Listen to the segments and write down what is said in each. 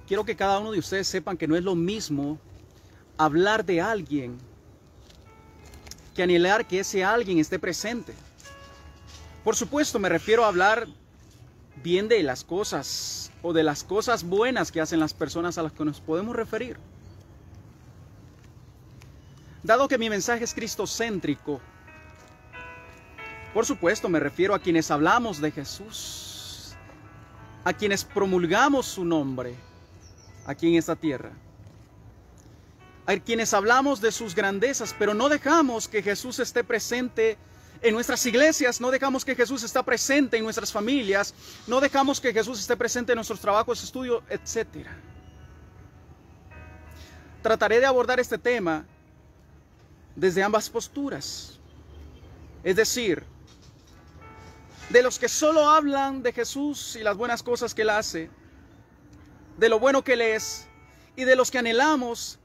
quiero que cada uno de ustedes sepan que no es lo mismo hablar de alguien que anhelar que ese alguien esté presente. Por supuesto, me refiero a hablar bien de las cosas o de las cosas buenas que hacen las personas a las que nos podemos referir. Dado que mi mensaje es cristocéntrico, por supuesto me refiero a quienes hablamos de Jesús, a quienes promulgamos su nombre aquí en esta tierra, a quienes hablamos de sus grandezas, pero no dejamos que Jesús esté presente en nuestras iglesias, no dejamos que Jesús esté presente en nuestras familias, no dejamos que Jesús esté presente en nuestros trabajos, estudios, etc. Trataré de abordar este tema desde ambas posturas. Es decir, de los que solo hablan de Jesús y las buenas cosas que Él hace, de lo bueno que Él es, y de los que anhelamos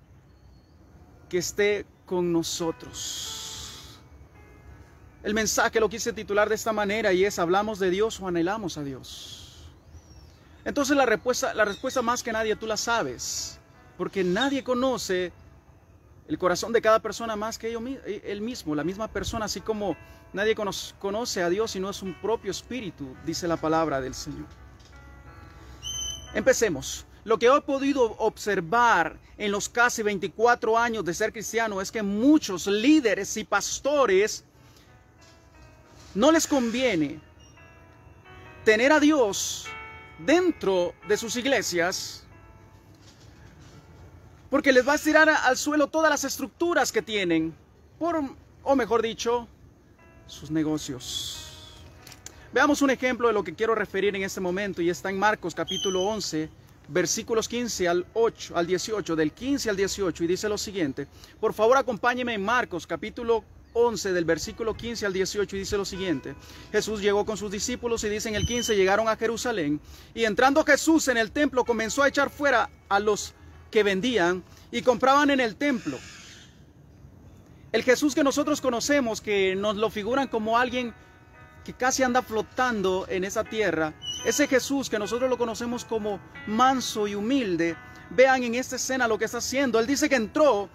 que esté con nosotros. El mensaje lo quise titular de esta manera y es: ¿hablamos de Dios o anhelamos a Dios? Entonces la respuesta más que nadie tú la sabes, porque nadie conoce el corazón de cada persona más que él mismo, la misma persona, así como nadie conoce a Dios sino es un propio espíritu, dice la palabra del Señor. Empecemos. Lo que he podido observar en los casi 24 años de ser cristiano es que muchos líderes y pastores no les conviene tener a Dios dentro de sus iglesias, porque les va a tirar al suelo todas las estructuras que tienen, o mejor dicho, sus negocios. Veamos un ejemplo de lo que quiero referir en este momento, y está en Marcos capítulo 11, versículos 15 al 18, del 15 al 18, y dice lo siguiente. Por favor, acompáñeme en Marcos capítulo 11, del versículo 15 al 18, y dice lo siguiente. Jesús llegó con sus discípulos, y dice en el 15, llegaron a Jerusalén, y entrando Jesús en el templo comenzó a echar fuera a los que vendían y compraban en el templo. El Jesús que nosotros conocemos, que nos lo figuran como alguien que casi anda flotando en esa tierra, ese Jesús que nosotros lo conocemos como manso y humilde, vean en esta escena lo que está haciendo. Él dice que entró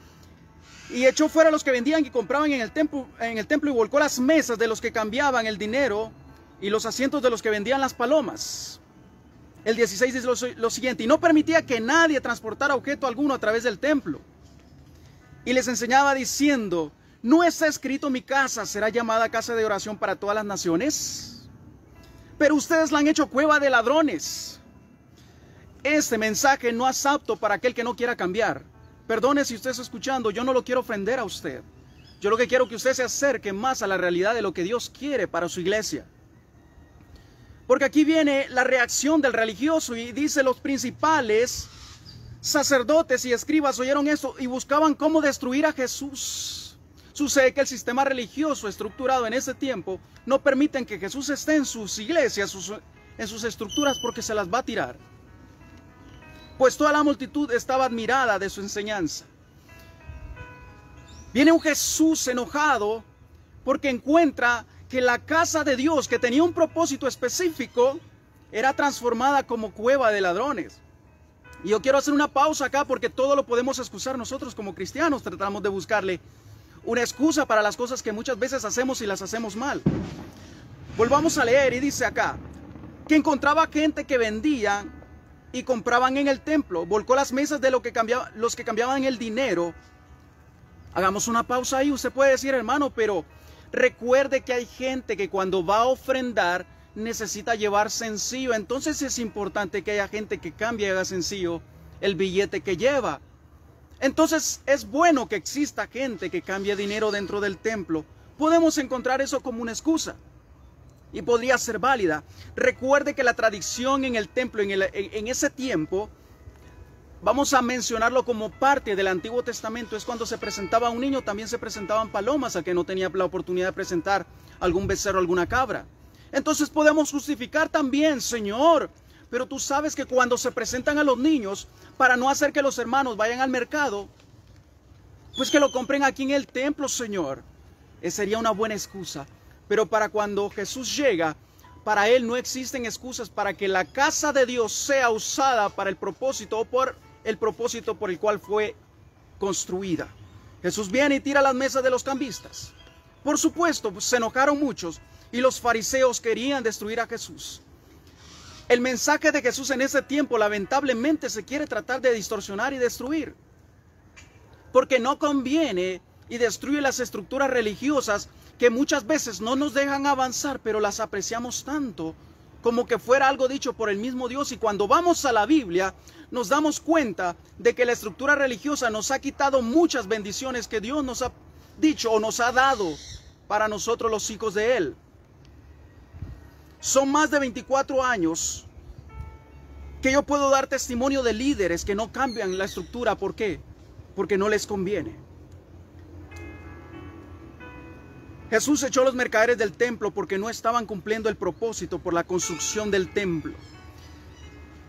y echó fuera a los que vendían y compraban en el templo y volcó las mesas de los que cambiaban el dinero y los asientos de los que vendían las palomas. El 16 dice lo siguiente: y no permitía que nadie transportara objeto alguno a través del templo. Y les enseñaba diciendo: ¿no está escrito, mi casa será llamada casa de oración para todas las naciones? Pero ustedes la han hecho cueva de ladrones. Este mensaje no es apto para aquel que no quiera cambiar. Perdone si usted está escuchando, yo no lo quiero ofender a usted. Yo lo que quiero es que usted se acerque más a la realidad de lo que Dios quiere para su iglesia. Porque aquí viene la reacción del religioso y dice: los principales sacerdotes y escribas oyeron esto y buscaban cómo destruir a Jesús. Sucede que el sistema religioso estructurado en ese tiempo no permiten que Jesús esté en sus iglesias, en sus estructuras, porque se las va a tirar. Pues toda la multitud estaba admirada de su enseñanza. Viene un Jesús enojado porque encuentra que la casa de Dios, que tenía un propósito específico, era transformada como cueva de ladrones. Y yo quiero hacer una pausa acá, porque todo lo podemos excusar nosotros como cristianos. Tratamos de buscarle una excusa para las cosas que muchas veces hacemos y las hacemos mal. Volvamos a leer, y dice acá que encontraba gente que vendía y compraban en el templo. Volcó las mesas de los que cambiaban el dinero. Hagamos una pausa ahí. Usted puede decir: hermano, pero recuerde que hay gente que cuando va a ofrendar necesita llevar sencillo. Entonces es importante que haya gente que cambie y haga sencillo el billete que lleva. Entonces es bueno que exista gente que cambie dinero dentro del templo. Podemos encontrar eso como una excusa y podría ser válida. Recuerde que la tradición en el templo en ese tiempo, vamos a mencionarlo como parte del Antiguo Testamento, es cuando se presentaba un niño, también se presentaban palomas al que no tenía la oportunidad de presentar algún becerro, alguna cabra. Entonces podemos justificar también: Señor, pero tú sabes que cuando se presentan a los niños, para no hacer que los hermanos vayan al mercado, pues que lo compren aquí en el templo, Señor. Esa sería una buena excusa. Pero para cuando Jesús llega, para Él no existen excusas para que la casa de Dios sea usada para el propósito o por el propósito por el cual fue construida. Jesús viene y tira las mesas de los cambistas. Por supuesto, pues, se enojaron muchos y los fariseos querían destruir a Jesús. El mensaje de Jesús en ese tiempo lamentablemente se quiere tratar de distorsionar y destruir. Porque no conviene y destruye las estructuras religiosas que muchas veces no nos dejan avanzar, pero las apreciamos tanto como que fuera algo dicho por el mismo Dios. Y cuando vamos a la Biblia, nos damos cuenta de que la estructura religiosa nos ha quitado muchas bendiciones que Dios nos ha dicho o nos ha dado para nosotros los hijos de Él. Son más de 24 años que yo puedo dar testimonio de líderes que no cambian la estructura. ¿Por qué? Porque no les conviene. Jesús echó a los mercaderes del templo porque no estaban cumpliendo el propósito por la construcción del templo.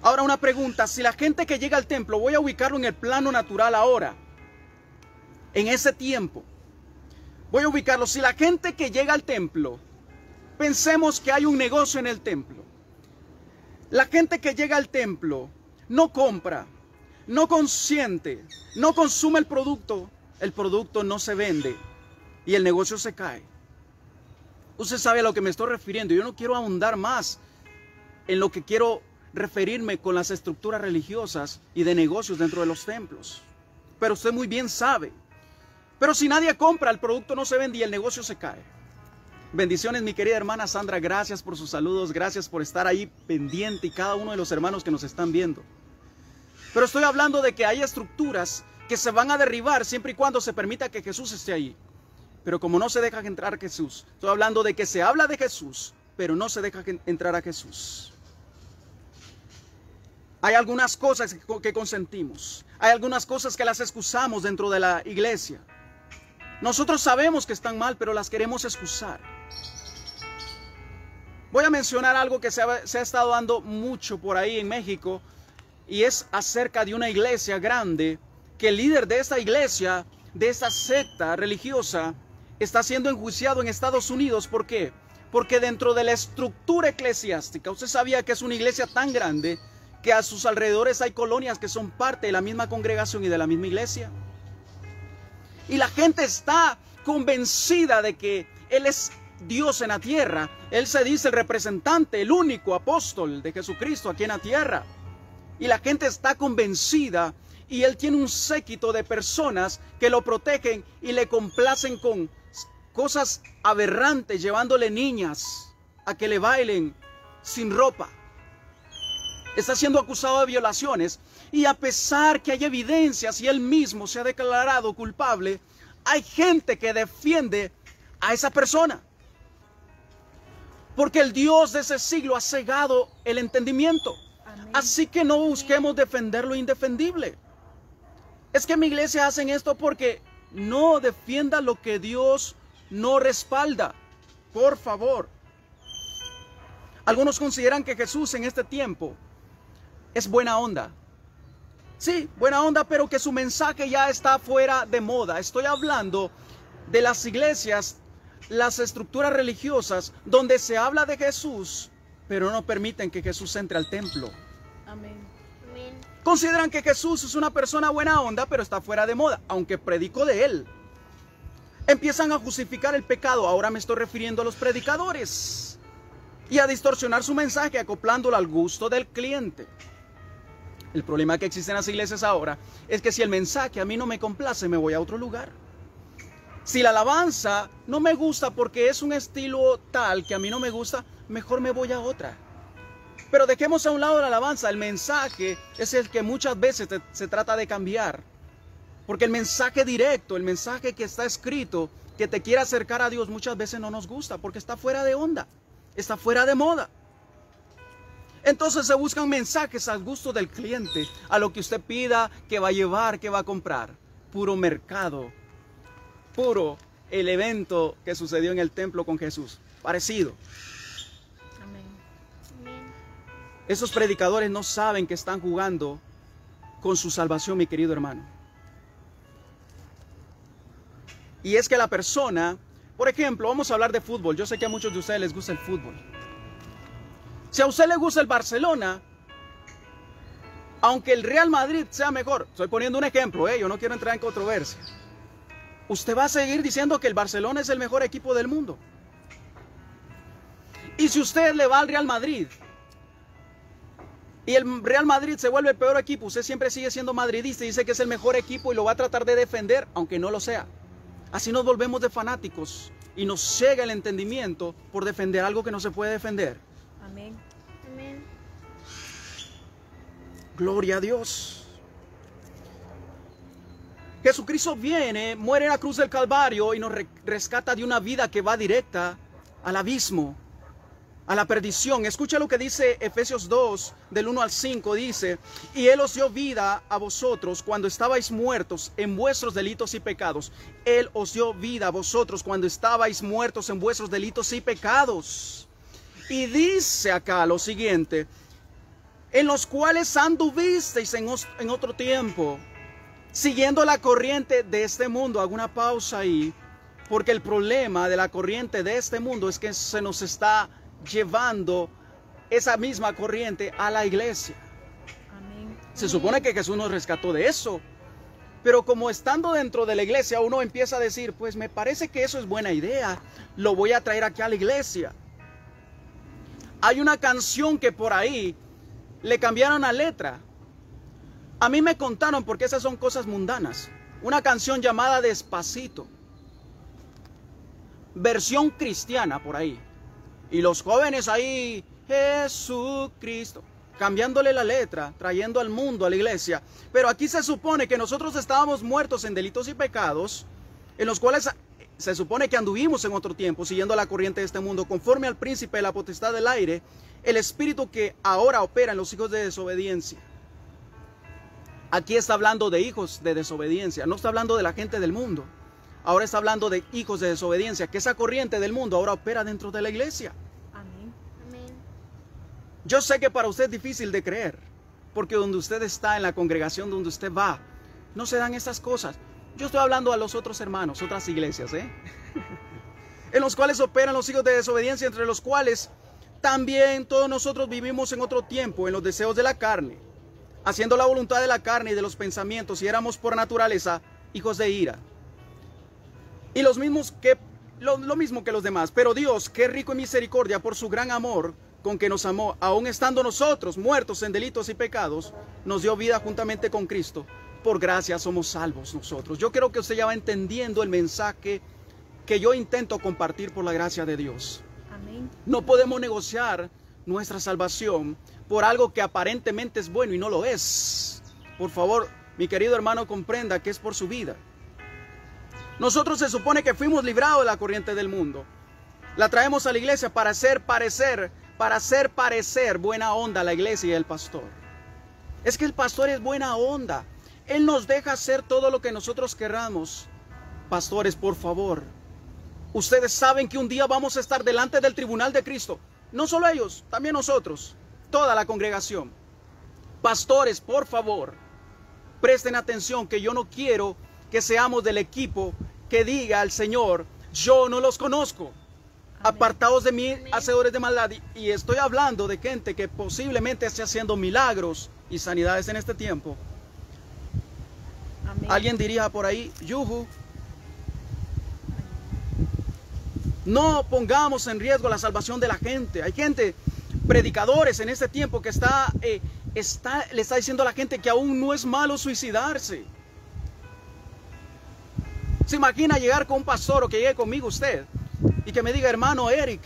Ahora una pregunta, si la gente que llega al templo, voy a ubicarlo en el plano natural ahora, en ese tiempo, voy a ubicarlo, si la gente que llega al templo, pensemos que hay un negocio en el templo. La gente que llega al templo no compra, no consiente, no consume el producto no se vende y el negocio se cae. Usted sabe a lo que me estoy refiriendo. Yo no quiero ahondar más en lo que quiero referirme con las estructuras religiosas y de negocios dentro de los templos. Pero usted muy bien sabe. Pero si nadie compra, el producto no se vende y el negocio se cae. Bendiciones, mi querida hermana Sandra, gracias por sus saludos, gracias por estar ahí pendiente y cada uno de los hermanos que nos están viendo. Pero estoy hablando de que hay estructuras que se van a derribar siempre y cuando se permita que Jesús esté ahí. Pero como no se deja entrar a Jesús, estoy hablando de que se habla de Jesús, pero no se deja entrar a Jesús. Hay algunas cosas que consentimos, hay algunas cosas que las excusamos dentro de la iglesia. Nosotros sabemos que están mal, pero las queremos excusar. Voy a mencionar algo que se ha estado dando mucho por ahí en México, y es acerca de una iglesia grande, que el líder de esta iglesia, de esta secta religiosa, está siendo enjuiciado en Estados Unidos. ¿Por qué? Porque dentro de la estructura eclesiástica, usted sabía que es una iglesia tan grande que a sus alrededores hay colonias que son parte de la misma congregación y de la misma iglesia. Y la gente está convencida de que Él es Dios en la tierra. Él se dice el representante, el único apóstol de Jesucristo aquí en la tierra. Y la gente está convencida y Él tiene un séquito de personas que lo protegen y le complacen con cosas aberrantes, llevándole niñas a que le bailen sin ropa. Está siendo acusado de violaciones y a pesar que hay evidencias y él mismo se ha declarado culpable, hay gente que defiende a esa persona. Porque el Dios de ese siglo ha cegado el entendimiento. Amén. Así que no busquemos defender lo indefendible. Es que mi iglesia hacen esto porque no defienda lo que Dios no respalda. Por favor. Algunos consideran que Jesús en este tiempo es buena onda. Sí, buena onda, pero que su mensaje ya está fuera de moda. Estoy hablando de las iglesias, las estructuras religiosas, donde se habla de Jesús, pero no permiten que Jesús entre al templo. Amén. Amén. Consideran que Jesús es una persona buena onda, pero está fuera de moda, aunque predico de Él. Empiezan a justificar el pecado. Ahora me estoy refiriendo a los predicadores. Y a distorsionar su mensaje, acoplándolo al gusto del cliente. El problema que existe en las iglesias ahora es que si el mensaje a mí no me complace, me voy a otro lugar. Si la alabanza no me gusta porque es un estilo tal que a mí no me gusta, mejor me voy a otra. Pero dejemos a un lado la alabanza. El mensaje es el que muchas veces se trata de cambiar. Porque el mensaje directo, el mensaje que está escrito, que te quiere acercar a Dios, muchas veces no nos gusta porque está fuera de onda, está fuera de moda. Entonces se buscan mensajes al gusto del cliente, a lo que usted pida, que va a llevar, que va a comprar. Puro mercado, puro el evento que sucedió en el templo con Jesús. Parecido. Amén. Amén. Esos predicadores no saben que están jugando con su salvación, mi querido hermano. Y es que la persona, por ejemplo, vamos a hablar de fútbol. Yo sé que a muchos de ustedes les gusta el fútbol. Si a usted le gusta el Barcelona, aunque el Real Madrid sea mejor, estoy poniendo un ejemplo, yo no quiero entrar en controversia, usted va a seguir diciendo que el Barcelona es el mejor equipo del mundo. Y si usted le va al Real Madrid y el Real Madrid se vuelve el peor equipo, usted siempre sigue siendo madridista y dice que es el mejor equipo y lo va a tratar de defender, aunque no lo sea. Así nos volvemos de fanáticos y nos ciega el entendimiento por defender algo que no se puede defender. Amén. Amén. Gloria a Dios. Jesucristo viene, muere en la cruz del Calvario y nos rescata de una vida que va directa al abismo, a la perdición. Escucha lo que dice Efesios 2, del 1 al 5, dice: y Él os dio vida a vosotros cuando estabais muertos en vuestros delitos y pecados. Él os dio vida a vosotros cuando estabais muertos en vuestros delitos y pecados. Y dice acá lo siguiente: en los cuales anduvisteis en otro tiempo, siguiendo la corriente de este mundo. Hago una pausa ahí, porque el problema de la corriente de este mundo es que se nos está llevando esa misma corriente a la iglesia. Amén. Se supone que Jesús nos rescató de eso, pero como estando dentro de la iglesia uno empieza a decir, pues me parece que eso es buena idea, lo voy a traer aquí a la iglesia. Hay una canción que por ahí le cambiaron la letra. A mí me contaron, porque esas son cosas mundanas, una canción llamada Despacito, versión cristiana por ahí. Y los jóvenes ahí, Jesucristo, cambiándole la letra, trayendo al mundo a la iglesia. Pero aquí se supone que nosotros estábamos muertos en delitos y pecados, en los cuales se supone que anduvimos en otro tiempo, siguiendo la corriente de este mundo, conforme al príncipe de la potestad del aire, el espíritu que ahora opera en los hijos de desobediencia. Aquí está hablando de hijos de desobediencia, no está hablando de la gente del mundo. Ahora está hablando de hijos de desobediencia, que esa corriente del mundo ahora opera dentro de la iglesia. Amén. Amén. Yo sé que para usted es difícil de creer, porque donde usted está, en la congregación donde usted va, no se dan estas cosas. Yo estoy hablando a los otros hermanos, otras iglesias, en los cuales operan los hijos de desobediencia, entre los cuales también todos nosotros vivimos en otro tiempo, en los deseos de la carne, haciendo la voluntad de la carne y de los pensamientos, y éramos por naturaleza hijos de ira. Y lo mismo que los demás. Pero Dios, que es rico en misericordia por su gran amor con que nos amó, aun estando nosotros muertos en delitos y pecados, nos dio vida juntamente con Cristo. Por gracia somos salvos nosotros. Yo creo que usted ya va entendiendo el mensaje que yo intento compartir por la gracia de Dios. Amén. No podemos negociar nuestra salvación por algo que aparentemente es bueno y no lo es. Por favor, mi querido hermano, comprenda que es por su vida. Nosotros se supone que fuimos librados de la corriente del mundo. La traemos a la iglesia para hacer parecer buena onda a la iglesia y al pastor. Es que el pastor es buena onda. Él nos deja hacer todo lo que nosotros queramos. Pastores, por favor, ustedes saben que un día vamos a estar delante del tribunal de Cristo. No solo ellos, también nosotros, toda la congregación. Pastores, por favor, presten atención, que yo no quiero que seamos del equipo que diga al Señor, yo no los conozco. Amén. Apartados de mí, hacedores de maldad. Y estoy hablando de gente que posiblemente esté haciendo milagros y sanidades en este tiempo. Amén. Alguien diría por ahí, yuhu. No pongamos en riesgo la salvación de la gente. Hay gente, predicadores en este tiempo, que le está diciendo a la gente que aún no es malo suicidarse. ¿Se imagina llegar con un pastor, o que llegue conmigo usted y que me diga, hermano Eric,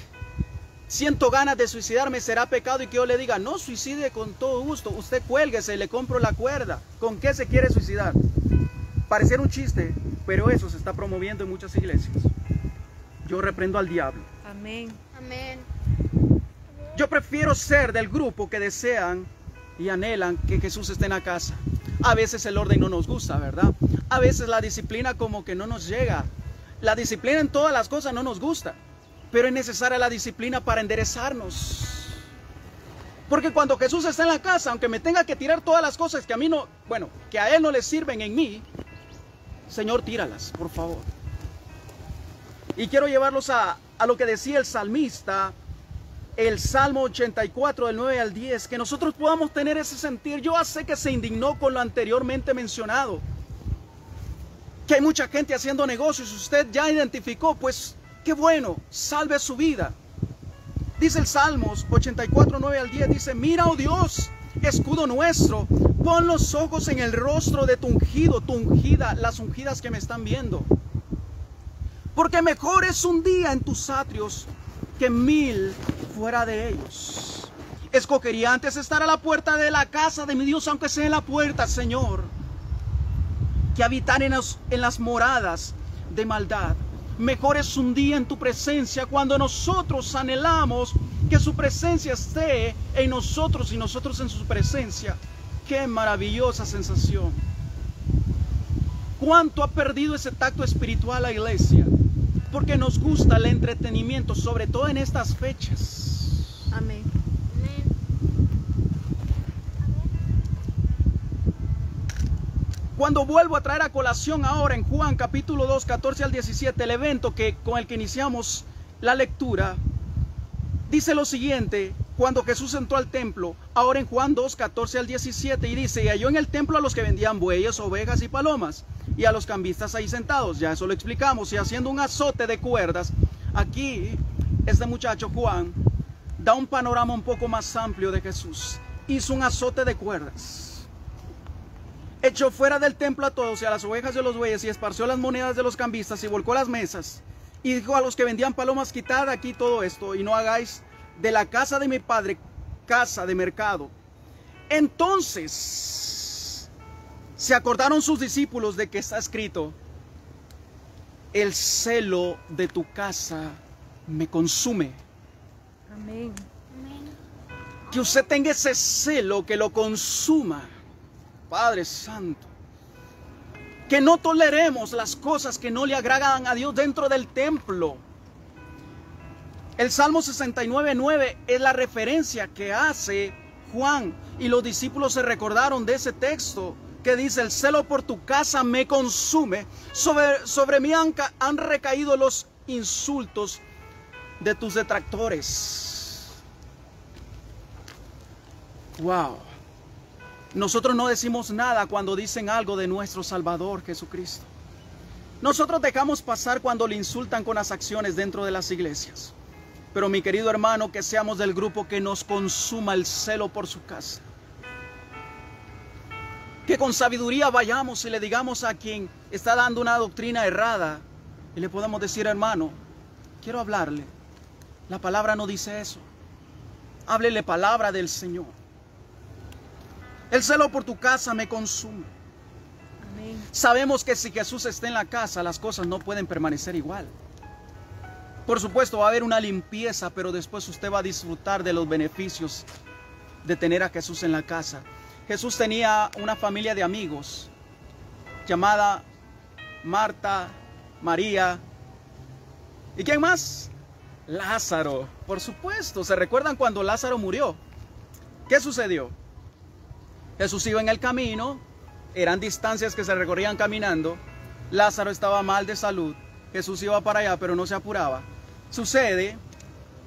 siento ganas de suicidarme, será pecado? Y que yo le diga, no, suicide con todo gusto, usted cuélguese, le compro la cuerda. ¿Con qué se quiere suicidar? Pareciera un chiste, pero eso se está promoviendo en muchas iglesias. Yo reprendo al diablo. Amén. Amén. Yo prefiero ser del grupo que desean y anhelan que Jesús esté en la casa. A veces el orden no nos gusta, ¿verdad? A veces la disciplina como que no nos llega. La disciplina en todas las cosas no nos gusta, pero es necesaria la disciplina para enderezarnos. Porque cuando Jesús está en la casa, aunque me tenga que tirar todas las cosas que a mí no, bueno, que a Él no le sirven en mí, Señor, tíralas, por favor. Y quiero llevarlos a lo que decía el salmista el Salmo 84 del 9 al 10, que nosotros podamos tener ese sentir. Yo sé que se indignó con lo anteriormente mencionado, que hay mucha gente haciendo negocios. Usted ya identificó, pues qué bueno, salve su vida. Dice el Salmos 84, 9 al 10, dice: mira, oh Dios, escudo nuestro, pon los ojos en el rostro de tu ungido, tu ungida, las ungidas que me están viendo. Porque mejor es un día en tus atrios que 1000 fuera de ellos. Escogería antes estar a la puerta de la casa de mi Dios, aunque sea en la puerta, Señor, que habitar en las moradas de maldad. Mejor es un día en tu presencia, cuando nosotros anhelamos que su presencia esté en nosotros y nosotros en su presencia. ¡Qué maravillosa sensación! ¿Cuánto ha perdido ese tacto espiritual la iglesia? Porque nos gusta el entretenimiento, sobre todo en estas fechas. Amén. Cuando vuelvo a traer a colación ahora en Juan capítulo 2, 14 al 17, el evento con el que iniciamos la lectura, dice lo siguiente: cuando Jesús entró al templo, ahora en Juan 2, 14 al 17, y dice: y halló en el templo a los que vendían bueyes, ovejas y palomas, y a los cambistas ahí sentados. Ya eso lo explicamos. Y haciendo un azote de cuerdas. Aquí este muchacho Juan da un panorama un poco más amplio de Jesús. Hizo un azote de cuerdas, echó fuera del templo a todos y a las ovejas y a los bueyes, y esparció las monedas de los cambistas y volcó las mesas, y dijo a los que vendían palomas: quitad aquí todo esto y no hagáis de la casa de mi padre casa de mercado. Entonces se acordaron sus discípulos de que está escrito: el celo de tu casa me consume. Amén. Que usted tenga ese celo que lo consuma, Padre Santo. Que no toleremos las cosas que no le agradan a Dios dentro del templo. El Salmo 69:9 es la referencia que hace Juan, y los discípulos se recordaron de ese texto que dice: el celo por tu casa me consume, sobre mí han recaído los insultos de tus detractores. Wow. Nosotros no decimos nada cuando dicen algo de nuestro Salvador Jesucristo. Nosotros dejamos pasar cuando le insultan con las acciones dentro de las iglesias. Pero mi querido hermano, que seamos del grupo que nos consuma el celo por su casa. Que con sabiduría vayamos y le digamos a quien está dando una doctrina errada, y le podamos decir: hermano, quiero hablarle. La palabra no dice eso. Háblele palabra del Señor. El celo por tu casa me consume. Amén. Sabemos que si Jesús está en la casa, las cosas no pueden permanecer igual. Por supuesto, va a haber una limpieza, pero después usted va a disfrutar de los beneficios de tener a Jesús en la casa. Jesús tenía una familia de amigos llamada Marta, María. ¿Y quién más? Lázaro. Por supuesto, ¿se recuerdan cuando Lázaro murió? ¿Qué sucedió? Jesús iba en el camino, eran distancias que se recorrían caminando. Lázaro estaba mal de salud. Jesús iba para allá, pero no se apuraba. Sucede,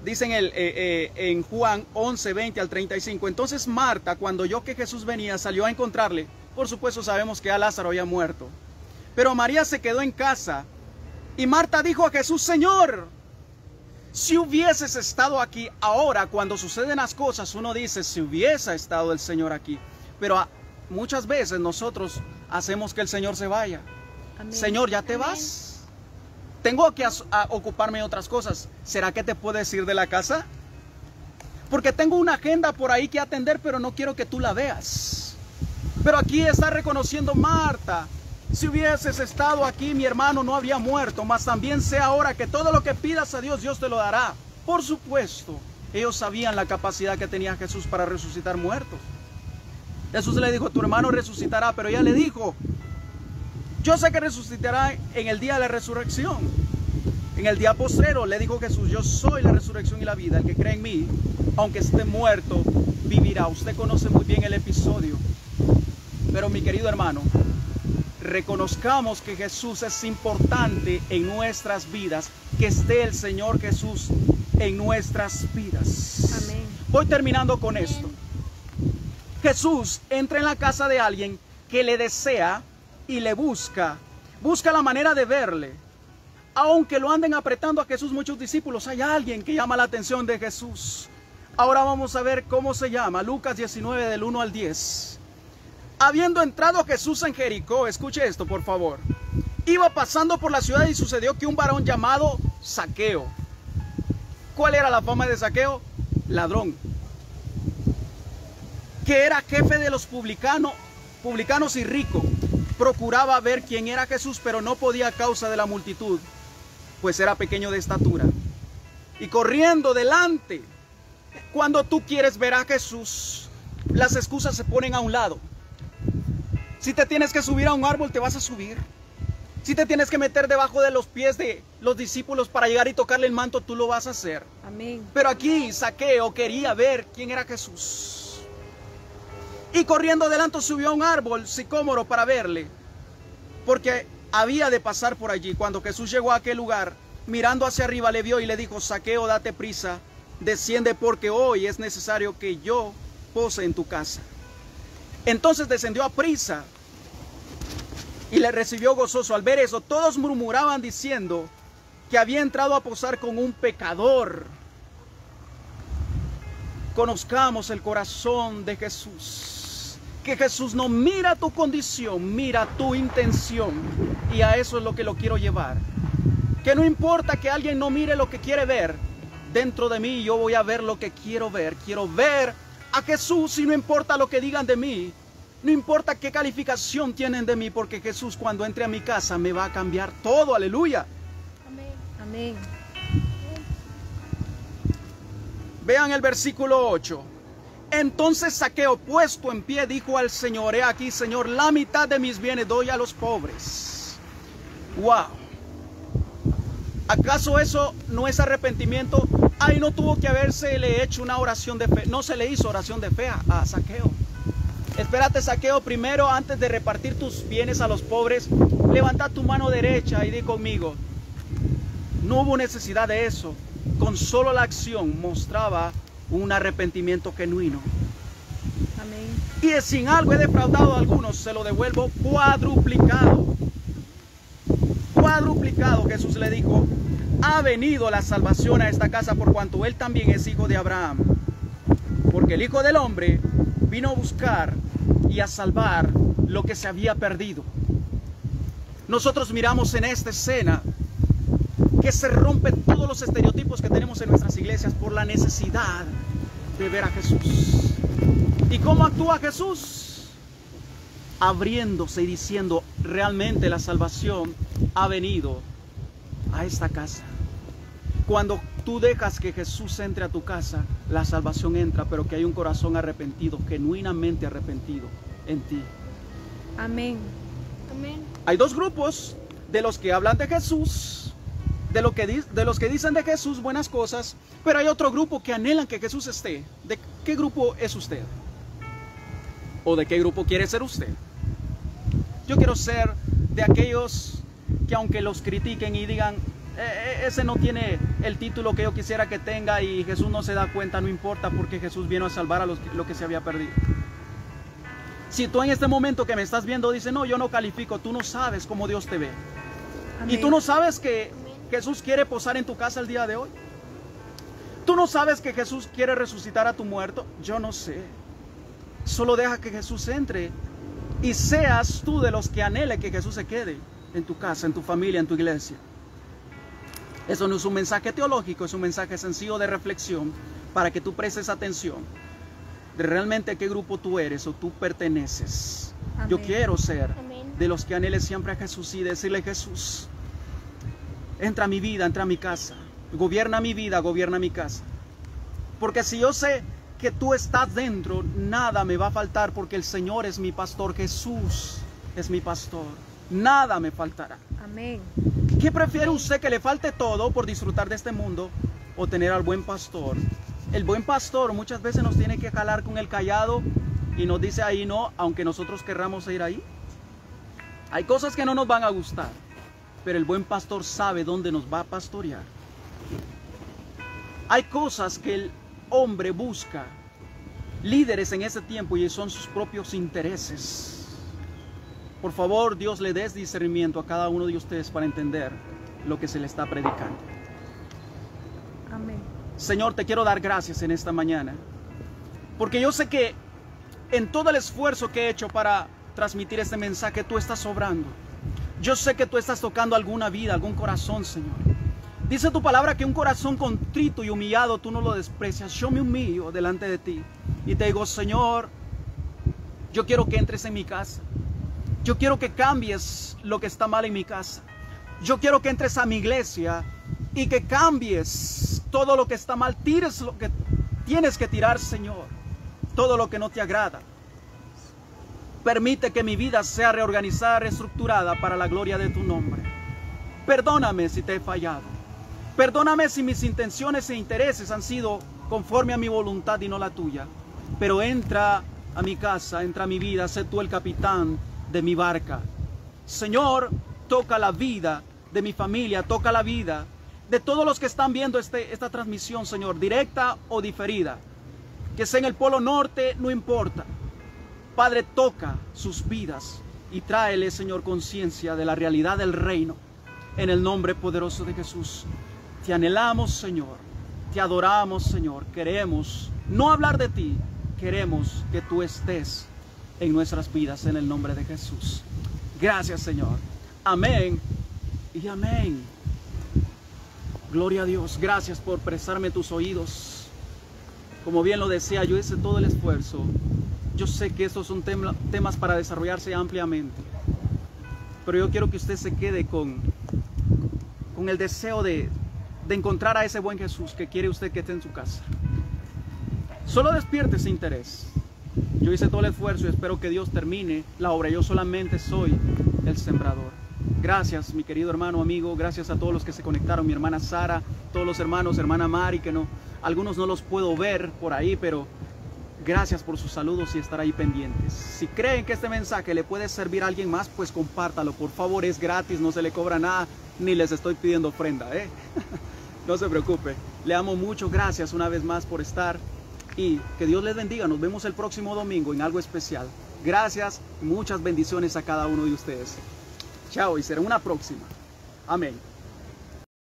dicen en Juan 11, 20 al 35. Entonces Marta, cuando oyó que Jesús venía, salió a encontrarle. Por supuesto, sabemos que a Lázaro había muerto. Pero María se quedó en casa. Y Marta dijo a Jesús: Señor, si hubieses estado aquí. Ahora, cuando suceden las cosas, uno dice: si hubiese estado el Señor aquí. Pero muchas veces nosotros hacemos que el Señor se vaya. Amén. Señor, ¿ya te vas? Tengo que ocuparme de otras cosas. ¿Será que te puedes ir de la casa? Porque tengo una agenda por ahí que atender, pero no quiero que tú la veas. Pero aquí está reconociendo Marta: si hubieses estado aquí, mi hermano no habría muerto. Mas también sé ahora que todo lo que pidas a Dios, Dios te lo dará. Por supuesto, ellos sabían la capacidad que tenía Jesús para resucitar muertos. Jesús le dijo: tu hermano resucitará. Pero ella le dijo: yo sé que resucitará en el día de la resurrección. En el día postrero, le dijo Jesús: yo soy la resurrección y la vida. El que cree en mí, aunque esté muerto, vivirá. Usted conoce muy bien el episodio. Pero mi querido hermano, reconozcamos que Jesús es importante en nuestras vidas. Que esté el Señor Jesús en nuestras vidas. Voy terminando con esto. Jesús entra en la casa de alguien que le desea y le busca. Busca la manera de verle. Aunque lo anden apretando a Jesús muchos discípulos, hay alguien que llama la atención de Jesús. Ahora vamos a ver cómo se llama. Lucas 19 del 1 al 10. Habiendo entrado Jesús en Jericó, escuche esto por favor. Iba pasando por la ciudad y sucedió que un varón llamado Zaqueo. ¿Cuál era la fama de Zaqueo? Ladrón. Que era jefe de los publicanos y rico. Procuraba ver quién era Jesús, pero no podía a causa de la multitud, pues era pequeño de estatura. Y corriendo delante, cuando tú quieres ver a Jesús, las excusas se ponen a un lado. Si te tienes que subir a un árbol, te vas a subir. Si te tienes que meter debajo de los pies de los discípulos para llegar y tocarle el manto, tú lo vas a hacer. Amén. Pero aquí Zaqueo quería ver quién era Jesús. Y corriendo adelante subió a un árbol sicómoro para verle, porque había de pasar por allí. Cuando Jesús llegó a aquel lugar, mirando hacia arriba le vio y le dijo: Zaqueo, date prisa, desciende, porque hoy es necesario que yo pose en tu casa. Entonces descendió a prisa y le recibió gozoso. Al ver eso, todos murmuraban diciendo que había entrado a posar con un pecador. Conozcamos el corazón de Jesús. Que Jesús no mira tu condición, mira tu intención. Y a eso es lo que lo quiero llevar. Que no importa que alguien no mire lo que quiere ver, dentro de mí yo voy a ver lo que quiero ver. Quiero ver a Jesús y no importa lo que digan de mí. No importa qué calificación tienen de mí, porque Jesús cuando entre a mi casa me va a cambiar todo. Aleluya. Amén. Amén. Vean el versículo 8. Entonces Zaqueo, puesto en pie, dijo al Señor: he aquí, Señor, la mitad de mis bienes doy a los pobres. Wow. ¿Acaso eso no es arrepentimiento? Ahí no tuvo que haberse hecho una oración de fe. No se le hizo oración de fe a Zaqueo. Espérate, Zaqueo, primero, antes de repartir tus bienes a los pobres, levanta tu mano derecha y di conmigo. No hubo necesidad de eso. Con solo la acción mostraba un arrepentimiento genuino. Amén. Y si en algo he defraudado a algunos, se lo devuelvo cuadruplicado. Cuadruplicado. Jesús le dijo: ha venido la salvación a esta casa, por cuanto él también es hijo de Abraham. Porque el Hijo del Hombre vino a buscar y a salvar lo que se había perdido. Nosotros miramos en esta escena que se rompen todos los estereotipos que tenemos en nuestras iglesias por la necesidad de ver a Jesús. ¿Y cómo actúa Jesús? Abriéndose y diciendo: realmente la salvación ha venido a esta casa. Cuando tú dejas que Jesús entre a tu casa, la salvación entra, pero que hay un corazón arrepentido, genuinamente arrepentido en ti. Amén. Amén. Hay dos grupos: de los que hablan de Jesús, de los que dicen de Jesús buenas cosas, pero hay otro grupo que anhelan que Jesús esté. ¿De qué grupo es usted? ¿O de qué grupo quiere ser usted? Yo quiero ser de aquellos que, aunque los critiquen y digan: ese no tiene el título que yo quisiera que tenga y Jesús no se da cuenta, no importa, porque Jesús vino a salvar a lo que se había perdido. Si tú en este momento que me estás viendo dices: no, yo no califico, tú no sabes cómo Dios te ve. Amén. Y tú no sabes que Jesús quiere posar en tu casa el día de hoy. Tú no sabes que Jesús quiere resucitar a tu muerto. Yo no sé. Solo deja que Jesús entre y seas tú de los que anhele que Jesús se quede en tu casa, en tu familia, en tu iglesia. Eso no es un mensaje teológico, es un mensaje sencillo de reflexión para que tú prestes atención de realmente qué grupo tú eres o tú perteneces. Amén. Yo quiero ser de los que anhele siempre a Jesús y decirle: Jesús, entra a mi vida, entra a mi casa, gobierna mi vida, gobierna mi casa. Porque si yo sé que tú estás dentro, nada me va a faltar, porque el Señor es mi pastor, Jesús es mi pastor, nada me faltará. Amén. ¿Qué prefiere usted, que le falte todo por disfrutar de este mundo, o tener al buen pastor? El buen pastor muchas veces nos tiene que jalar con el cayado y nos dice ahí no, aunque nosotros querramos ir ahí. Hay cosas que no nos van a gustar, pero el buen pastor sabe dónde nos va a pastorear. Hay cosas que hombre busca líderes en ese tiempo y son sus propios intereses. Por favor, Dios le des discernimiento a cada uno de ustedes para entender lo que se le está predicando. Amén. Señor, te quiero dar gracias en esta mañana, porque yo sé que en todo el esfuerzo que he hecho para transmitir este mensaje, tú estás obrando. Yo sé que tú estás tocando alguna vida, algún corazón, Señor. Dice tu palabra que un corazón contrito y humillado tú no lo desprecias. Yo me humillo delante de ti y te digo, Señor, yo quiero que entres en mi casa. Yo quiero que cambies lo que está mal en mi casa. Yo quiero que entres a mi iglesia y que cambies todo lo que está mal. Tires lo que tienes que tirar, Señor. Todo lo que no te agrada. Permite que mi vida sea reorganizada, reestructurada para la gloria de tu nombre. Perdóname si te he fallado. Perdóname si mis intenciones e intereses han sido conforme a mi voluntad y no la tuya. Pero entra a mi casa, entra a mi vida, sé tú el capitán de mi barca. Señor, toca la vida de mi familia, toca la vida de todos los que están viendo esta transmisión, Señor, directa o diferida. Que sea en el Polo Norte, no importa. Padre, toca sus vidas y tráele, Señor, conciencia de la realidad del reino. En el nombre poderoso de Jesús. Te anhelamos, Señor. Te adoramos, Señor. Queremos no hablar de ti. Queremos que tú estés en nuestras vidas en el nombre de Jesús. Gracias, Señor. Amén y amén. Gloria a Dios. Gracias por prestarme tus oídos. Como bien lo decía, yo hice todo el esfuerzo. Yo sé que estos son temas para desarrollarse ampliamente. Pero yo quiero que usted se quede con el deseo de encontrar a ese buen Jesús que quiere usted que esté en su casa. Solo despierte ese interés. Yo hice todo el esfuerzo y espero que Dios termine la obra. Yo solamente soy el sembrador. Gracias, mi querido hermano, amigo. Gracias a todos los que se conectaron. Mi hermana Sara, todos los hermanos, hermana Mari, que no, algunos no los puedo ver por ahí, pero gracias por sus saludos y estar ahí pendientes. Si creen que este mensaje le puede servir a alguien más, pues compártalo. Por favor, es gratis, no se le cobra nada, ni les estoy pidiendo ofrenda, ¿eh? No se preocupe. Le amo mucho. Gracias una vez más por estar. Y que Dios les bendiga. Nos vemos el próximo domingo en algo especial. Gracias. Muchas bendiciones a cada uno de ustedes. Chao y será una próxima. Amén.